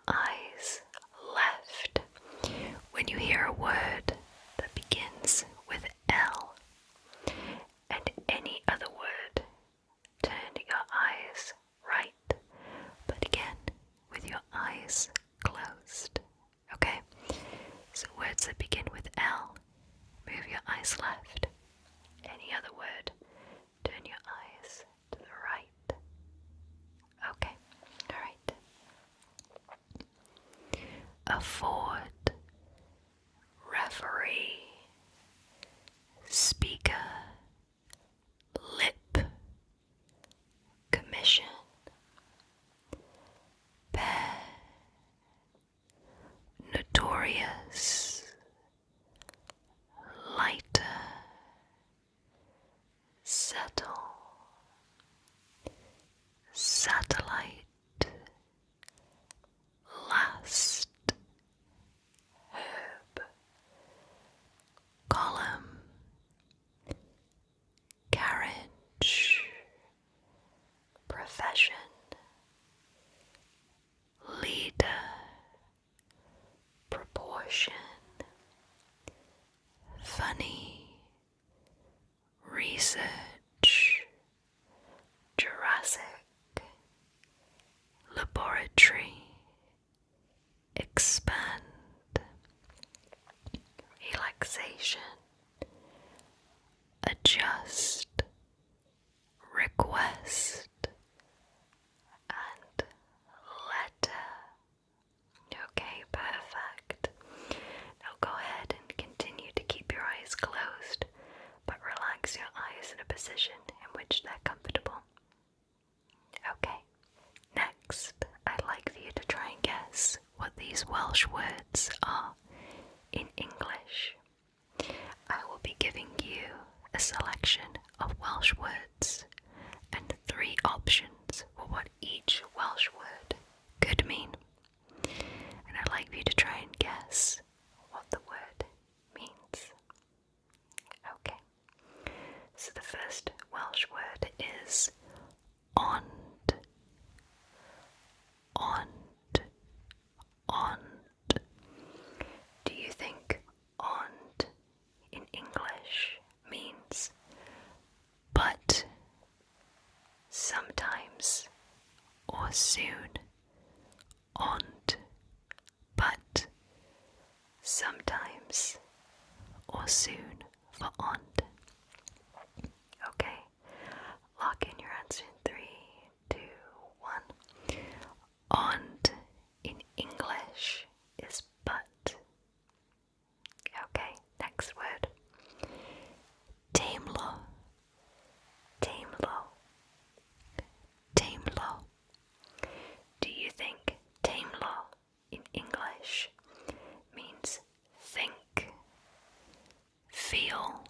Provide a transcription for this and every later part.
eyes left. When you hear a word that begins with L and any other word, turn your eyes right, but again with your eyes closed. Okay? So words that begin with L, move your eyes left. Any other word, turn your eyes to the right. Okay, alright. Afford, referee, speaker, lip, commission, pair, notorious, lighter, settle, satellite, last, herb, column, carriage, profession, leader, proportion, funny, research, Jurassic, laboratory, expand, relaxation, adjust, request, and letter. Okay, perfect. Now go ahead and continue to keep your eyes closed, but relax your eyes in a position in which they're comfortable. Okay, next, I'd like for you to try and guess what these Welsh words are in English. I will be giving you a selection of Welsh words and 3 options for what each Welsh word could mean. And I'd like for you to try and guess what the word means. Okay, so the first Welsh word is ond. Ond. Ond. Do you think ond in English means but, sometimes, or soon? Ond, but, sometimes, or soon for ond. Okay, lock in your answer in 3, 2, 1. Ond in English is but. Okay, next word. Teimlo. Teimlo. Teimlo. Do you think teimlo in English means think, feel,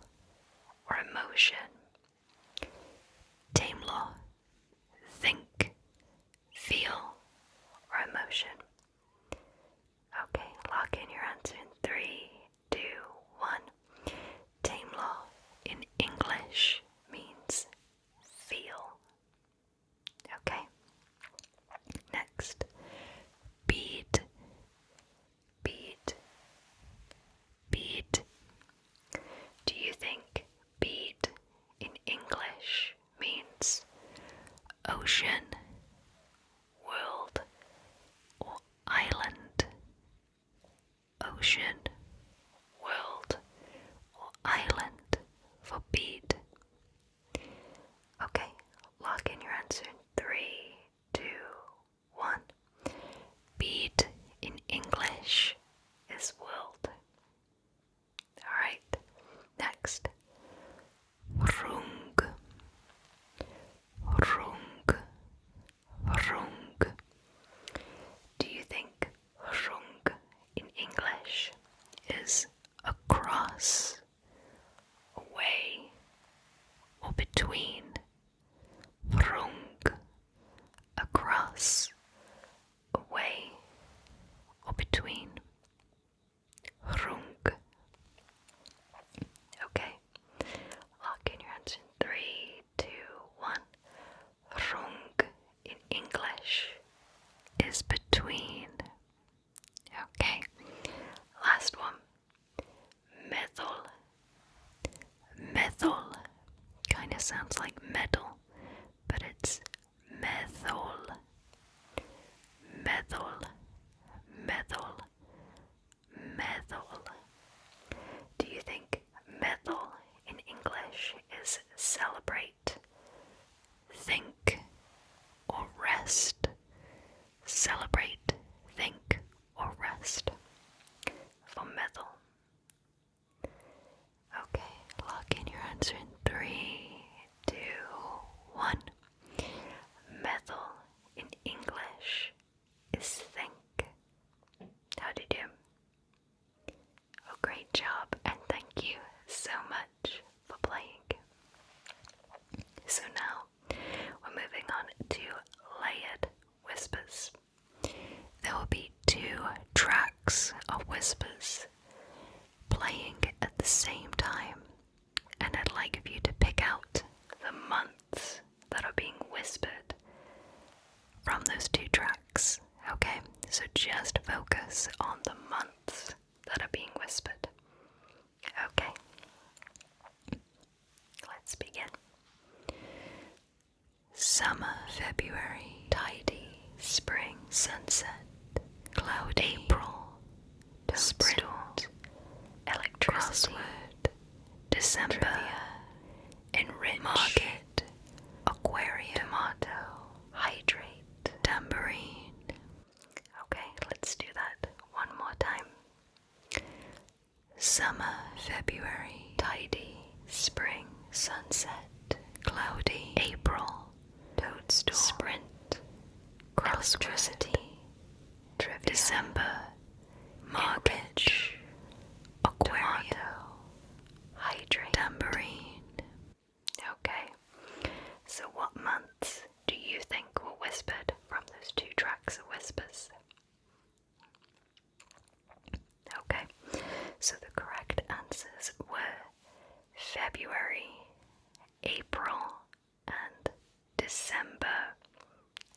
sounds like metal, but it's methyl. Methyl, methyl, methyl. Do you think methyl in English is celebrate, think, or rest? Celebrate, think, or rest for methyl. Okay, lock in your answer in 3, 2, 1. Methyl in English is think. How did you do? Oh, great job, and thank you so much for playing. So now we're moving on to layered whispers. There will be 2 tracks of whispers playing at the same time, and I'd like for you to pick out the months that are being whispered from those 2 tracks. Okay, so just focus on the months that are being whispered. Okay, let's begin. Summer, February, tidy, spring, sunset, cloud, April, sprint, electricity, crossword, December, trivia, enrich, market, aquarium, tomato, hydrate, tambourine. Okay, let's do that one more time. Summer, February, tidy, spring, sunset, cloudy, April, toadstool, sprint, electricity, trivia, December, market, aquarium, tomato, hydrate, tambourine. Okay, so what months do you think were whispered from those 2 tracks of whispers? Okay, so the correct answers were February, April, and December.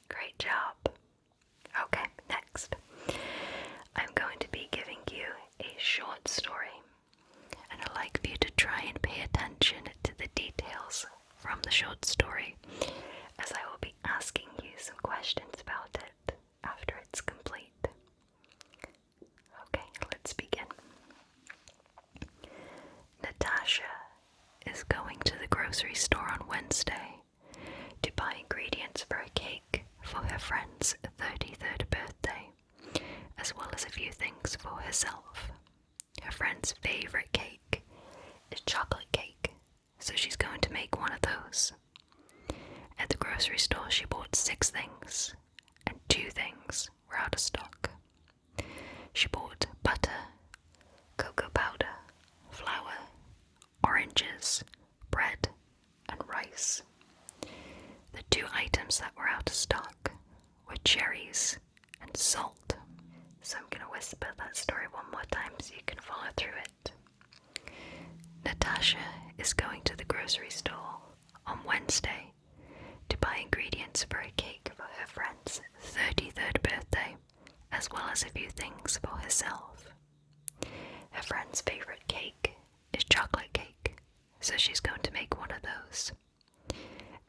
Great job. Okay, next. I'm going to be giving you a short story, and I'd like for you to try and pay attention to the details from the short story, as I will be asking you some questions about it after it's complete. Okay, let's begin. Natasha is going to the grocery store on Wednesday to buy ingredients for a cake for her friend's 33rd birthday, as well as a few things for herself. Her friend's favorite cake is chocolate cake, so she's going to make one of those. At the grocery store, she bought 6 things, and 2 things were out of stock. She bought butter, cocoa powder, flour, oranges, bread, and rice. The 2 items that were out of stock were cherries and salt. So I'm going to whisper that story one more time so you can follow through it. Natasha is going to the grocery store on Wednesday to buy ingredients for a cake for her friend's 33rd birthday, as well as a few things for herself. Her friend's favorite cake is chocolate cake, so she's going to make one of those.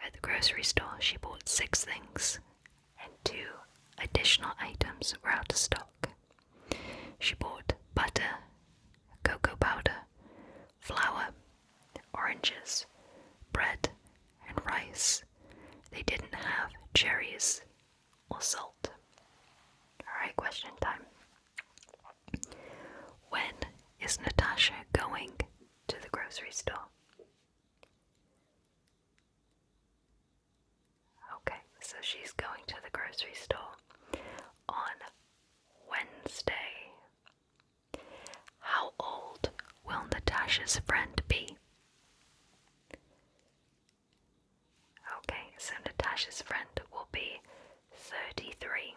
At the grocery store, she bought 6 things, and 2 additional items were out of stock. She bought butter, cocoa powder, flour, oranges, bread, and rice. They didn't have cherries or salt. Alright, question time. When is Natasha going to the grocery store? Okay, so she's going to the grocery store on Wednesday. How old will Natasha's friend be? Okay, so Natasha's friend will be 33.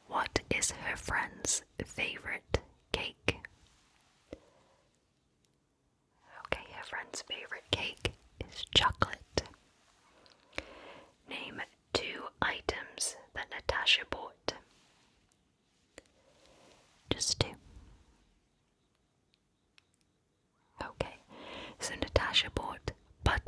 What is her friend's favorite cake? Okay, her friend's favorite cake is chocolate. Name 2 items that Natasha bought. Just 2. Okay, so Natasha bought butter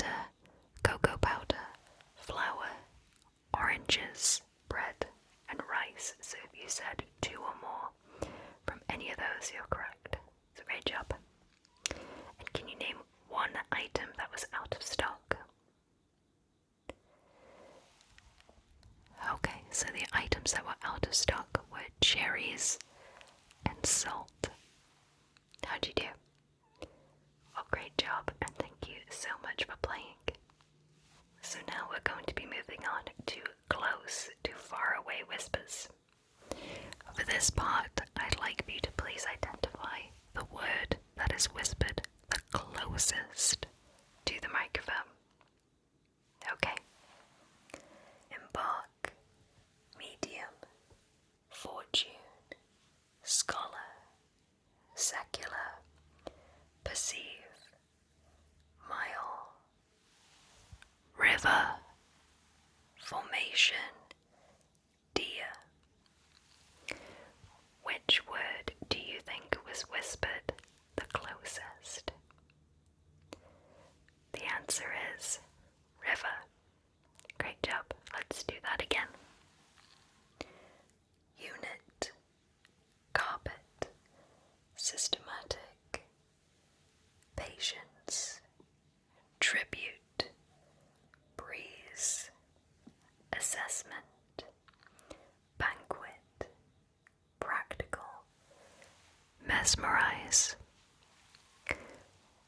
said 2 or more. From any of those, you're correct. So great job. And can you name one item that was out of stock? Okay, so the items that were out of stock were cherries and salt. How'd you do? Oh, great job, and thank you so much for playing. So now we're going to be moving on to close to far away whispers. For this part, I'd like for you to please identify the word that is whispered the closest to the microphone. Okay. Embark, medium, fortune, scholar, secular, perceive, mile, river, formation, deer. Which word do you think was whispered the closest? The answer is river. Great job. Let's do that again. Unit, carpet, systematic, patience, tribute, breeze, assessment, banquet, practical, mesmerize.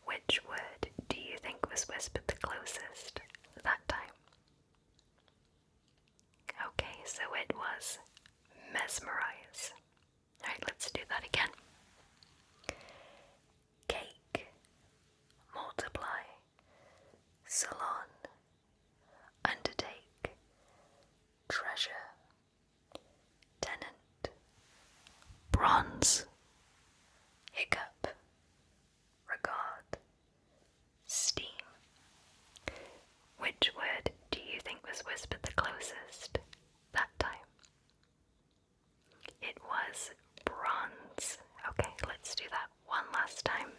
Which word do you think was whispered the closest that time? Okay, so it was mesmerize. Alright, let's do that again. Cake, multiply, salon, undertake, treasure, tenant, bronze, hiccup, regard, steam. Which word do you think was whispered the closest that time? It was bronze. Okay, let's do that one last time.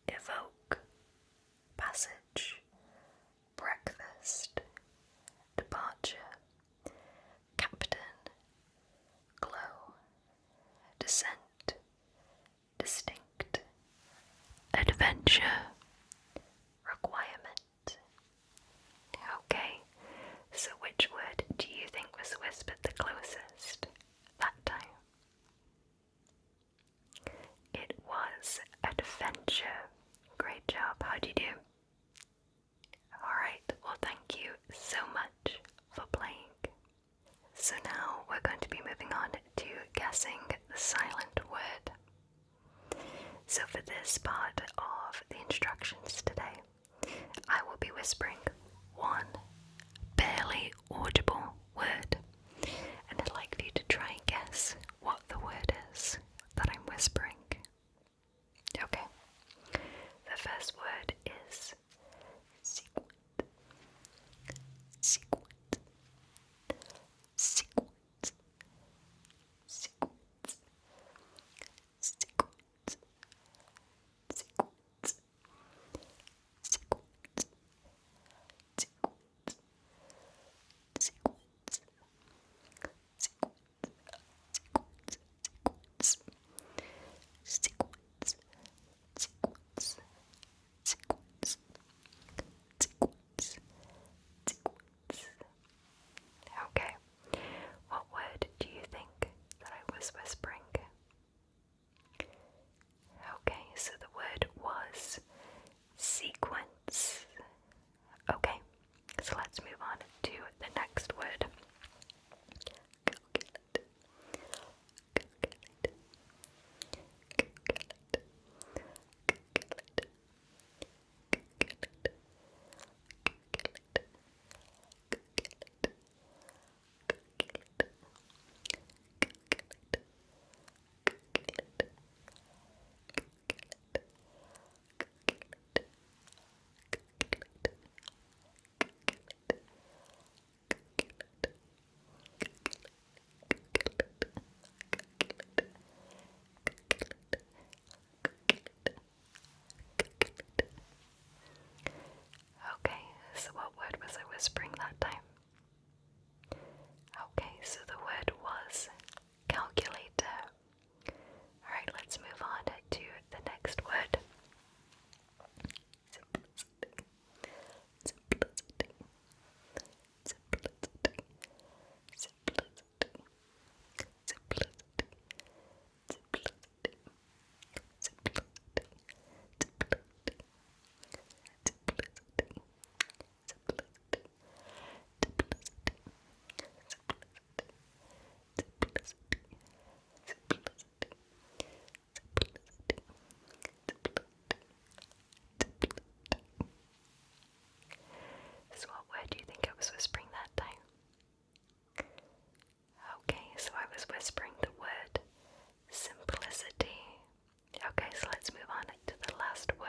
Evoke, passage, breakfast, departure, captain, glow, descent, distinct, adventure, requirement. Okay, so which word do you think was whispered the closest that time? It was adventure. Great job. How'd you do? Alright, well thank you so much for playing. So now we're going to be moving on to guessing the silent word. So for this part of the instructions today, I will be whispering one barely audible word, and I'd like for you to try and guess what the word is that I'm whispering. Okay, the first word is sequent. Sequent. Sequent. Sequent. Sequent. Sequent. Sequent. Okay, what word do you think that I was whispering? Okay, so the word was sequence. Okay, so let's move on to the next word. whispering the word simplicity. Okay, so let's move on to the last word.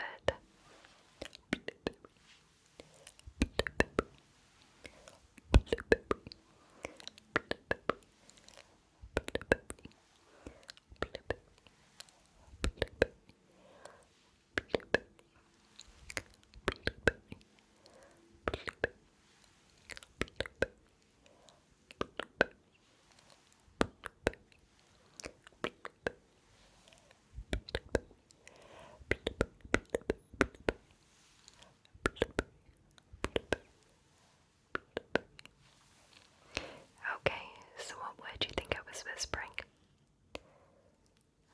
Okay, so what word do you think I was whispering?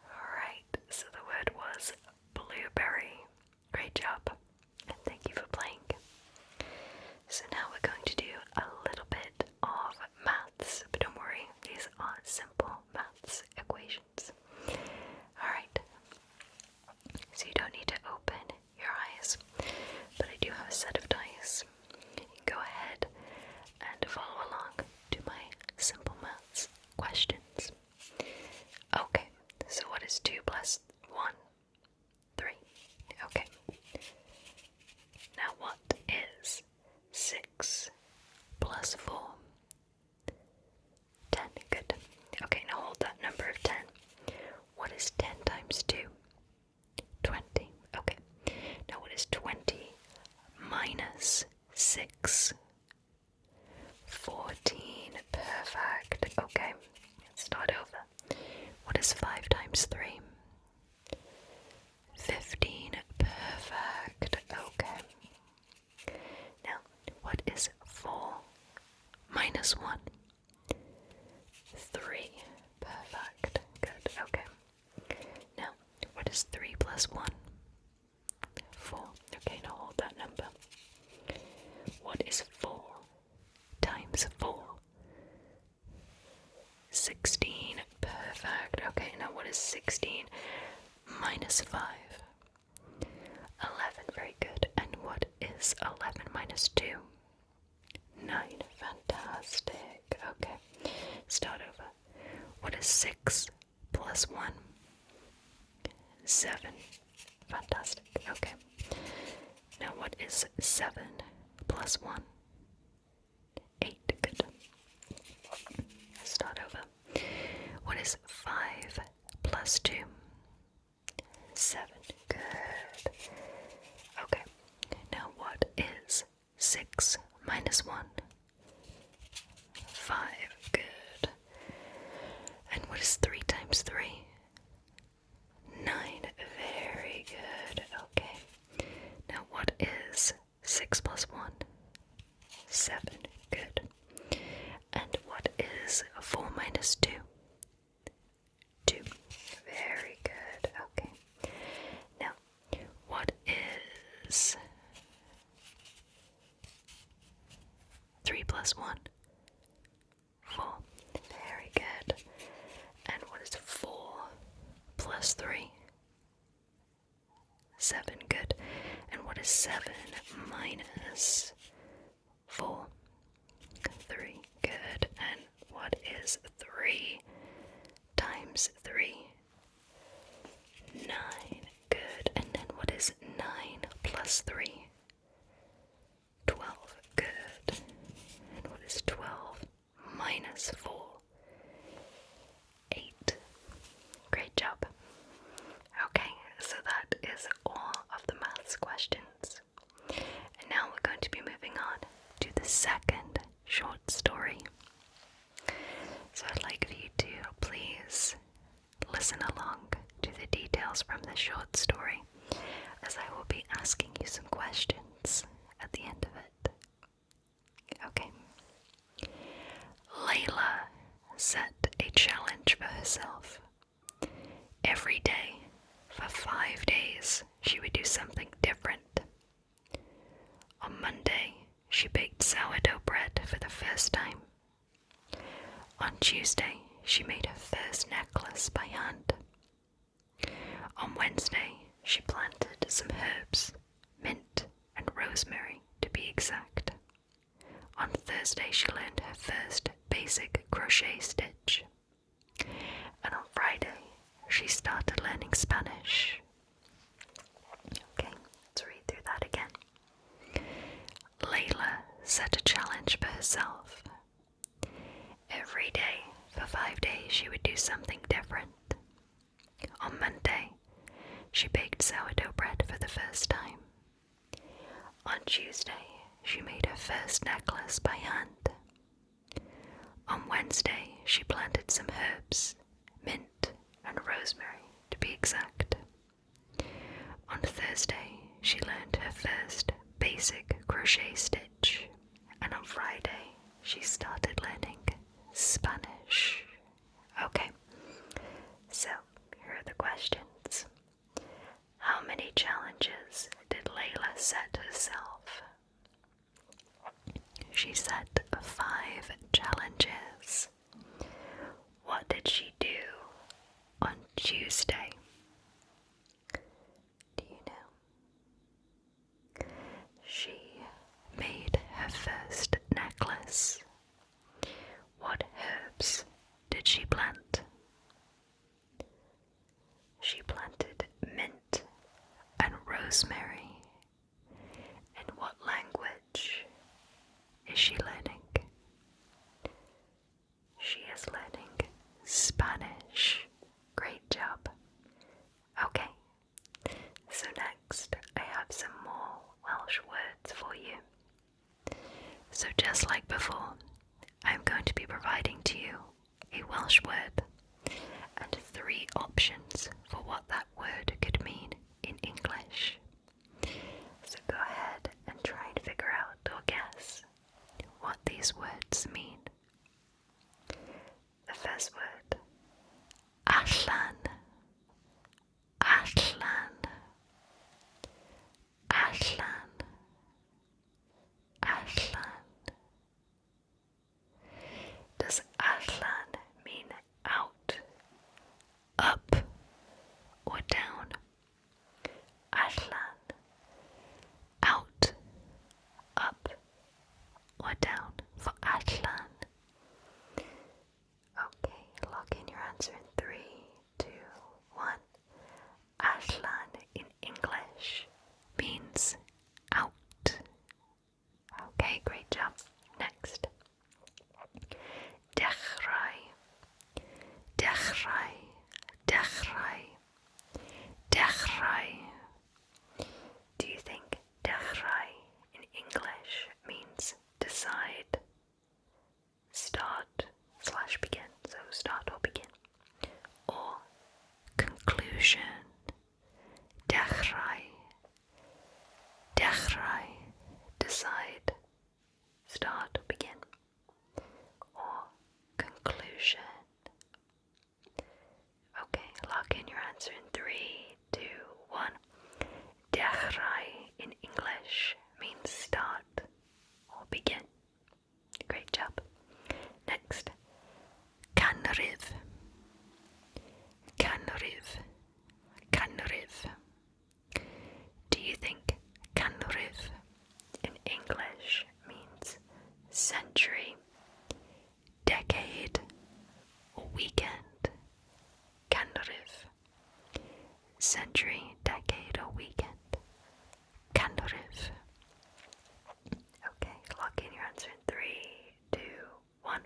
Alright, so the word was blueberry. Great job, and thank you for playing. So now we're going to do a little bit of maths, but don't worry, these are simple maths equations. Alright, so you don't need to open your eyes, but I do have a set of dice. You can go ahead and follow along to my simple maths questions. Okay, so what is 2 plus 1? 3. Okay. Now what is 6 plus 4? 10. Good. Okay, now hold that number of 10. What is 10 times 2? 20. Okay. Now what is 20 minus 6? 14. Perfect. Okay. Let's start over. What is 5 times 3? 15. Perfect. Okay. Now, what is 4 minus 1? 3. Perfect. Good. Okay. Now, what is 3 plus 1? 4. Okay, now hold that number. What is 4 times 4? 16. Perfect. Okay, now what is 16 minus 5? 11. Very good. And what is 11 minus 2? 9. Fantastic. Okay. Start over. What is 6 plus 1? 7. Fantastic. Okay. Now what is 7 plus 1? 8. Good. Start over. What is 5 plus 2? 7. Good. Okay. Now what is 6 minus 1? 5. Good. And what is 3 times 3? 9. Very good. Okay. Now what is 6 plus 1? 7. Good. And what is 4 minus 2? 2. Very good. Okay. Now, what is 3 plus 1? 4. Very good. And what is 4 plus 3? 7. Good. And what is 7 minus 4? 3. Good. And what is 3 times 3? 9. Good. And then what is 9 plus 3? 12. Good. And what is 12 minus 4? 8. Great job. Okay, so that is all of the maths questions. And now we're going to be moving on to the second short story. So I'd like for you to please listen along to the details from the short story, as I will be asking you some questions at the end of it. Okay. Layla set a challenge for herself. Every day, for 5 days, she would do something different. On Monday, she baked sourdough bread for the first time. On Tuesday, she made her first necklace by hand. On Wednesday, she planted some herbs, mint and rosemary to be exact. On Thursday, she learned her first basic crochet stitch. she started learning Spanish. Okay, let's read through that again. Layla set a challenge for herself. Every day, for 5 days, she would do something different. On Monday, she baked sourdough bread for the first time. On Tuesday, she made her first necklace by hand. On Wednesday, she planted some herbs, mint and rosemary to be exact. On Thursday, she learned her first basic crochet stitch, and on Friday, she started learning Spanish. Okay, so here are the questions. How many challenges did Layla set herself? She set 5 challenges. What did she do on Tuesday? Do you know? She made her first necklace. What herbs did she plant? She planted mint and rosemary. And what language is she learning? She is learning Spanish. Great job. Okay, so next I have some more Welsh words for you. So just like before, I'm going to be providing to you a Welsh word and 3 options for what that word could mean in English. So go ahead and try and figure out or guess what these words mean. The first word, allan, allan, allan, allan. Does allan mean out, up, or down? Allan, out, up, or down for allan. Okay, lock in your answer in 3, 2, 1. Allan in English means out. Okay, great job. Next. Dechrau, dechrau, dechrau, dechrau. Do you think dechrau in English means decide, start / begin, so start or begin, or conclusion? Dechrau, dechrau, decide, start or begin, or conclusion? Okay, lock in your answer in 3, 2, 1. Dechrau in English means start or begin. Great job. Next, canrif, canrif, canrif. Do you think canrif in English means century, decade, or weekend? Canrif. Century, decade, or weekend? Canrif. Okay, lock in your answer in 3, 2, 1.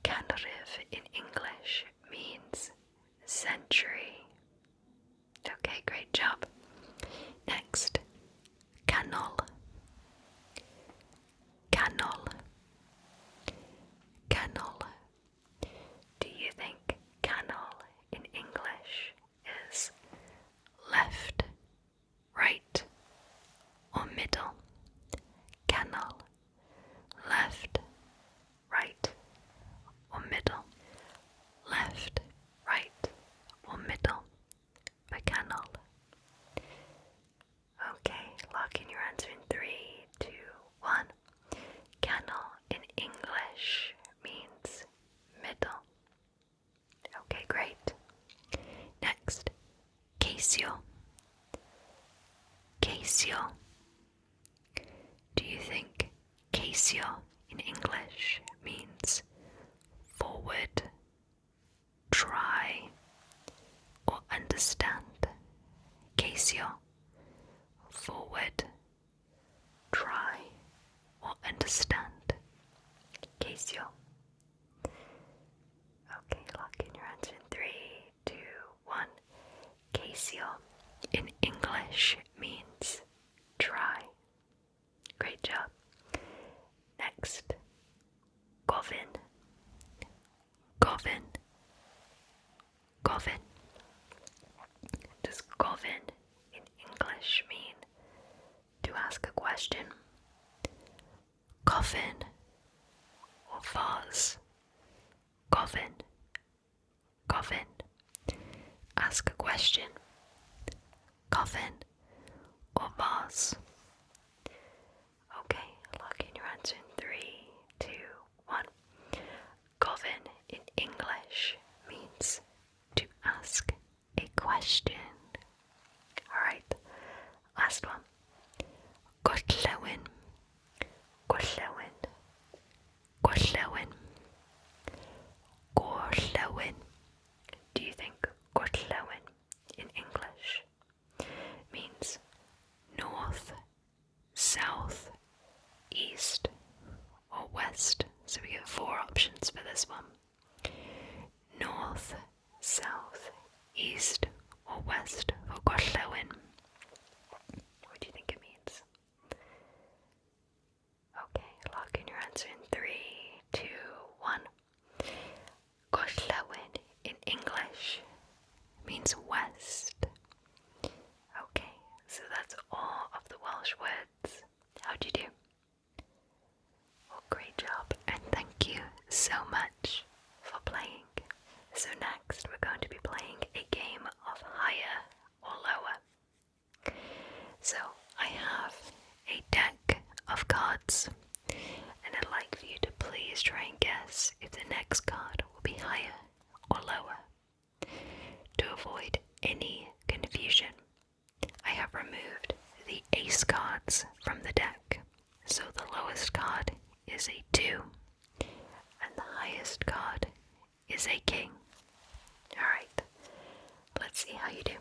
Canrif in English means century. Okay, great job. Next, canol, canol, canol. Do you think canol in English is left, right, or middle? Canol. Left, right, or middle? Left, right, or middle for canol? Okay, lock in your answer in 3, 2, 1. Canol in English means middle. Okay, great. Next, Casio. Casio. Do you think Casio in English means forward, try, Casio. Forward. Try or understand. Casio. Okay, lock in your answer in 3, 2, 1. Casio in English means try. Great job. Next, Govin. Govin. Govin. Does Govin in English mean to ask a question? Coffin or vase? Govin. Govin. Ask a question. Coffin or vase? Okay, lock in your answer in 3, 2, 1. Govin in English means to ask a question. Alright, last one. Gorllewin. Gorllewin. Gorllewin. Gorllewin. Do you think Gorllewin in English means north, south, east, or west? So we get 4 options for this one. North, south, east, or west for Gorllewin. What do you think it means? Okay, lock in your answer in 3, 2, 1. Gorllewin in English means west. Okay, so that's all of the Welsh words. How'd you do? Well, great job, and thank you so much for playing. So next we're going to be playing a game of higher or lower. So I have a deck of cards, and I'd like for you to please try and guess if the next card will be higher or lower. To avoid any confusion, I have removed the ace cards from the deck, so the lowest card is a 2, and the highest card is a king. Alright, let's see how you do.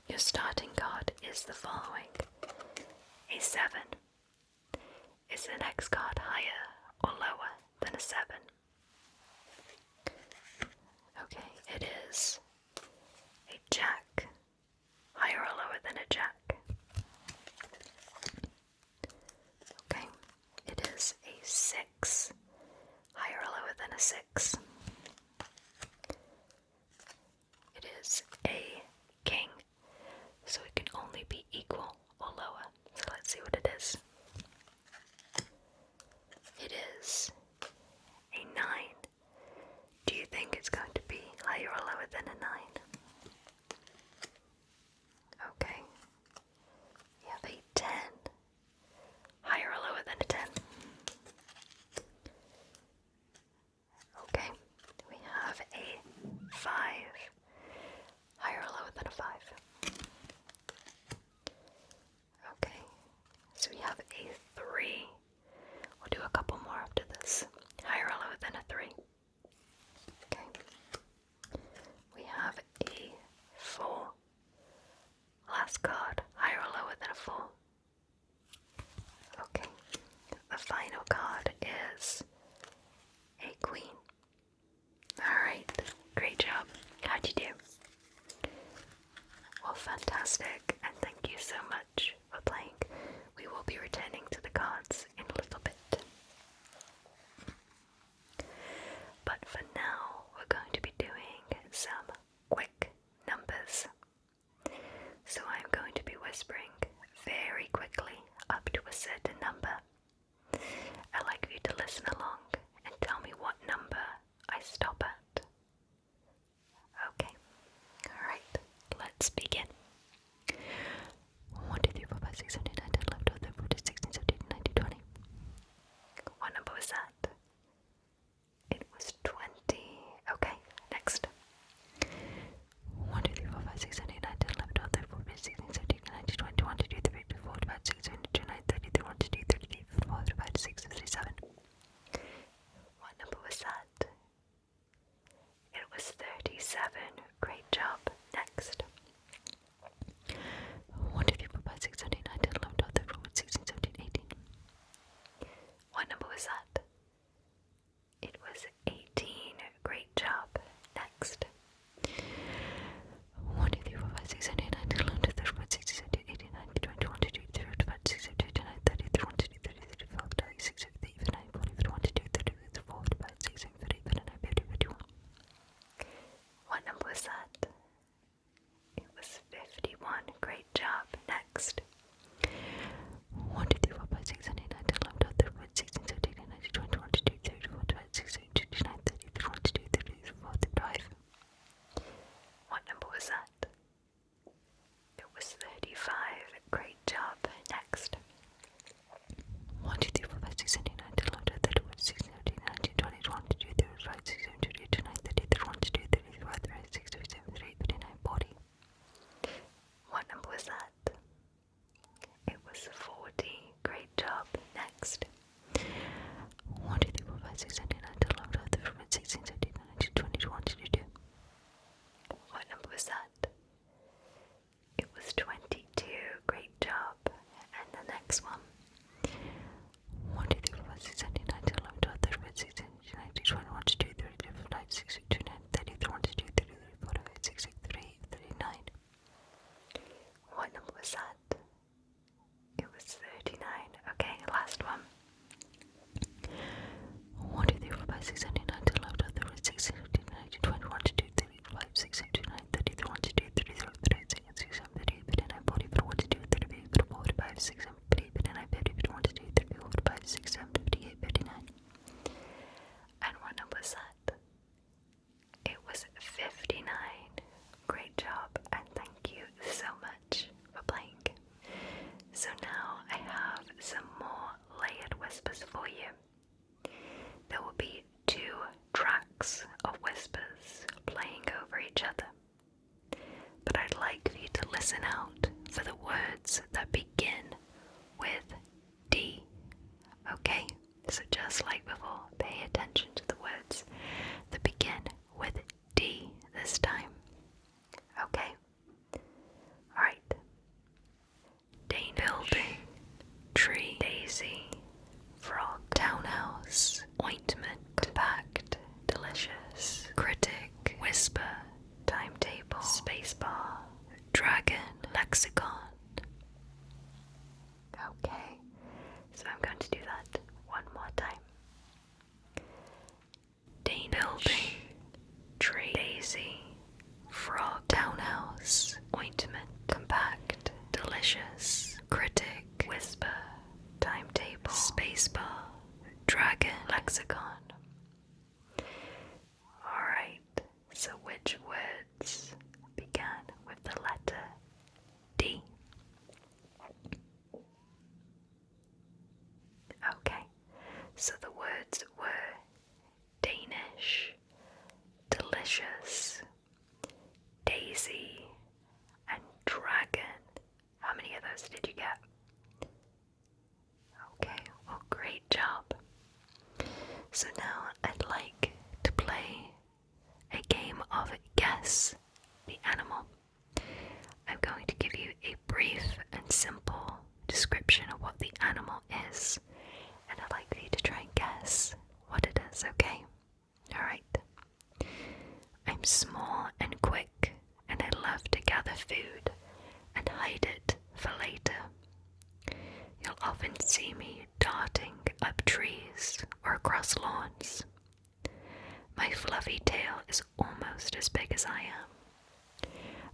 Your starting card is the following. A 7. Is the next card higher or lower than a 7? Okay, it is a jack. Higher or lower than a jack? Okay, it is a 6. Higher or lower than a 6? It is a king, so it can only be equal or lower. So let's see what it is. It is a 9. Do you think it's going to be higher or lower than a 9? Okay. We have a 10. Higher or lower than a 10? Okay. We have a 5. Higher or lower than a 5? Okay. So we have a 3. We'll do a couple more after this. Higher or lower than a 3? Okay. We have a 4. Last card. Higher or lower than a 4? Okay. The final card is a queen. Alright. Great job. How'd you do? Well, fantastic. And thank you so much for playing. We will be returning to the cards in a little bit. But for now, we're going to be doing some quick numbers. So I'm going to be whispering very quickly up to a certain number. I'd like for you to listen along and tell me what number I stop at. Okay. Alright, let's begin. 1, 2, 3, 4, 5, 6, 7, 8, 9, 10, 11, 12, 13, 14, 16, 17, 18, 19, 20. What number was that? It was 20. Okay, next. 1, 2, 3, 4, 5, 6, 7, 8, 9, 10, 11, 12, 13, 14, 16, 17, 18, 19, 20, 21, 22, 23, 24, 25, 26, 27, 28, 29, 30, 31, 32, 34, 35, 36, 37. What number was that? It was 37. Great job. Next. listen out for the words that begin with D. Okay, so just like before, pay attention to the words that begin with D this time. Okay? Alright. Building, tree, daisy, frog, townhouse, ointment, compact, delicious, critic, whisper, timetable, spacebar, dragon, lexicon. Okay, so I'm going to do that one more time. Building, tree, daisy, frog, townhouse, ointment, compact, delicious, critic, whisper, timetable, spacebar, dragon, lexicon. Alright, so which words began with the letter D? Okay, so the words were Danish, delicious, daisy, and dragon. How many of those did you get? Okay, well, great job. So now I'd like to play a game of Guess the Animal. I'm going to give you a brief and simple description of what the animal is, and I'd like for you to try and guess what it is, okay? Alright. I'm small and quick, and I love to gather food and hide it for later. You'll often see me darting up trees or across lawns. My fluffy tail is almost as big as I am.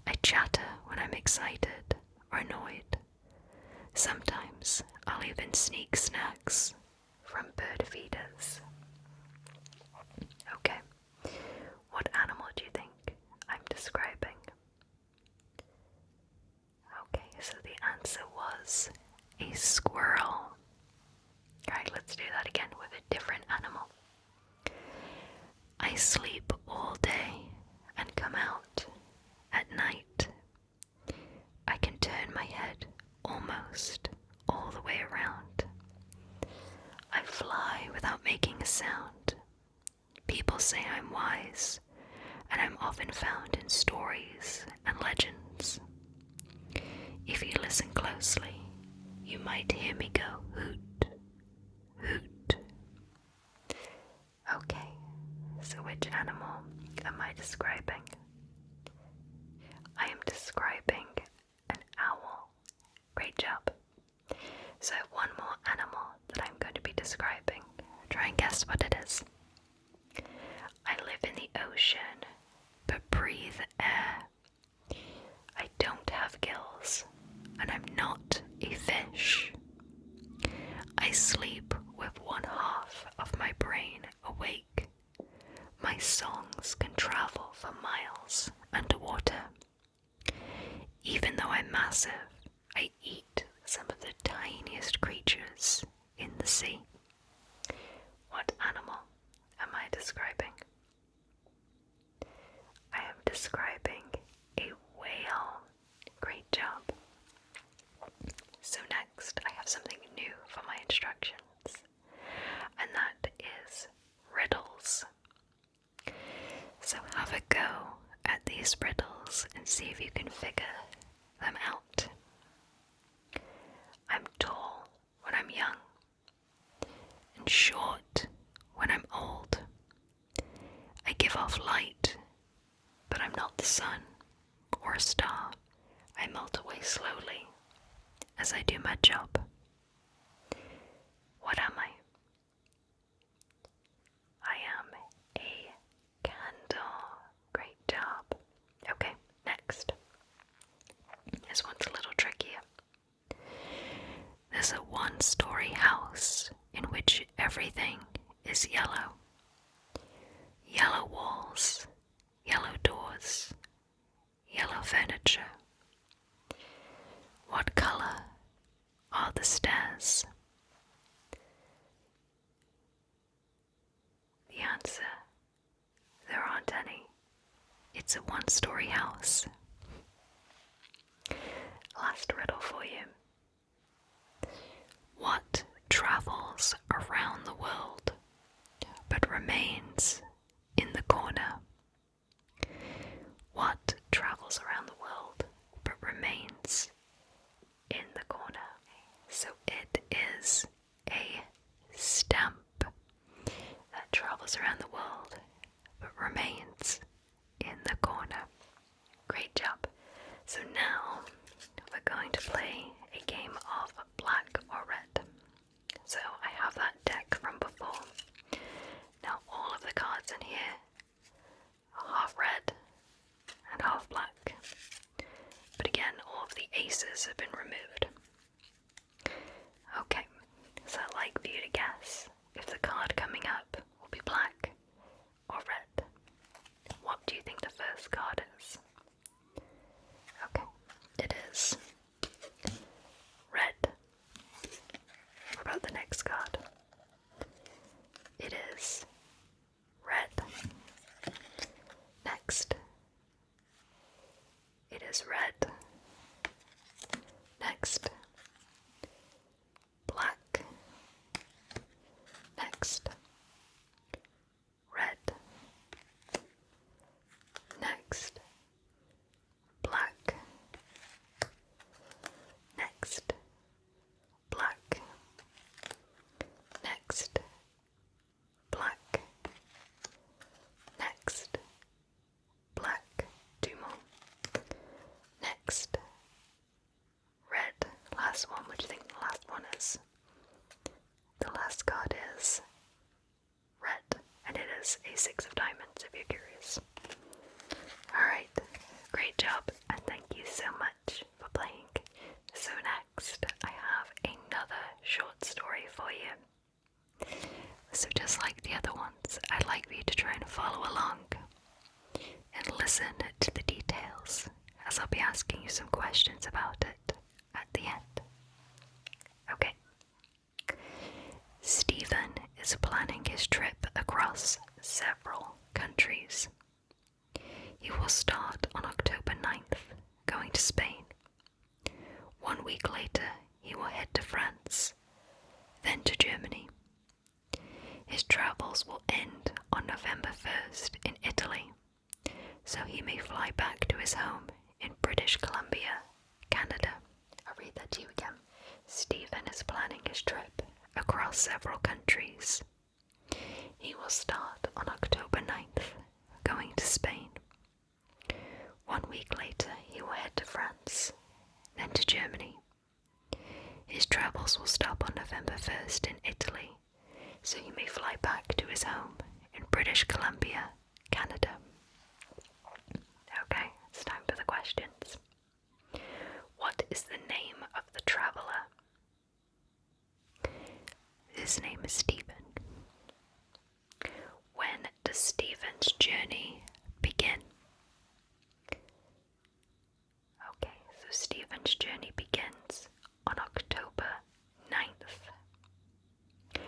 I chatter when I'm excited or annoyed. Sometimes I'll even sneak snacks from bird feeders. Okay, what animal do you think I'm describing? Okay, so the answer was a squirrel. Alright, let's do that again with a different animal. I sleep all day and come out at night. I can turn my head almost all the way around. I fly without making a sound. People say I'm wise, and I'm often found in stories and legends. If you listen closely, you might hear me go hoot, hoot. Okay, so which animal am I describing? I am describing an owl. Great job. So I have one more animal that I'm going to be describing. Try and guess what it is. I live in the ocean, but breathe air. I don't have gills, and I'm not a fish. I sleep with one half of my brain awake. My songs can travel for miles underwater. Even though I'm massive, I eat some of the tiniest creatures in the sea. What animal am I describing? I am describing a whale. Great job. So next, I have something new for my instructions, and that is riddles. So have a go at these riddles and see if you can figure them out. I'm tall when I'm young, and short when I'm old. I give off light, but I'm not the sun or a star. I melt away slowly as I do my job. What am I? I am a candle. Great job. Okay, next. This one's a little trickier. There's a one-story house in which everything is yellow. Yellow walls, yellow doors, yellow furniture. What color are the stairs? The answer, there aren't any. It's a one-story house. last riddle for you. What travels around the world but remains in the corner? What travels around the world but remains in the corner? So it is a stamp that travels around the world but remains in the corner. Great job. So now we're going to play a game of black or red. So I have that deck from before. Now all of the cards in here are half red and half black. But again, all of the aces have been removed. Okay, so I'd like for you to guess if the card coming up will be black or red. What do you think the first card is? Okay, it is red. What about the next card? It is red. Next. It is red. Next. Black. Next. Red. Next. Black. Next. Black. Next. Black. Next. Black. Two more. Next. Red. Last one. What do you think the last one is? The last card is red, and it is a 6 of diamonds if you're curious. Alright, great job, and thank you so much for playing. So next, I have another short story for you. So just like the other ones, I'd like for you to try and follow along and listen to the details, as I'll be asking you some questions about it at the end. Okay. Stephen is planning his trip across several countries. He will start on October 9th, going to Spain. 1 week later, he will head to France, then to Germany. His travels will end on November 1st in Italy, so he may fly back to his home in British Columbia, Canada. I'll read that to you again. Stephen is planning his trip across several countries. He will start on October 9th, going to Spain. 1 week later, he will head to France, then to Germany. His travels will stop on November 1st in Italy, so he may fly back to his home in British Columbia, Canada. Okay, it's time for the questions. What is the name of the traveller? His name is Stephen. When does Stephen's journey begin? Okay, so Stephen's journey begins on October 9th.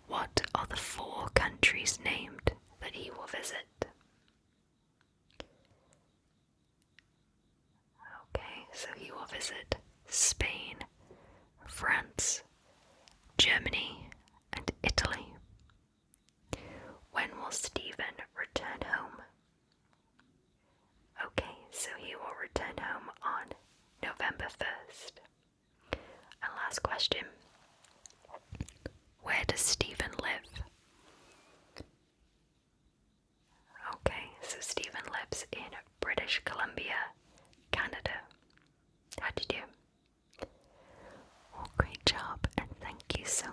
What are the 4 countries named that he will visit? Okay, so he will visit Spain, France, Germany, and Italy. When will Stephen return home? Okay, so he will return home on November 1st. And last question. Where does Stephen live? Okay, so Stephen lives in British Columbia, Canada. How'd you do? Well, great job, and thank you so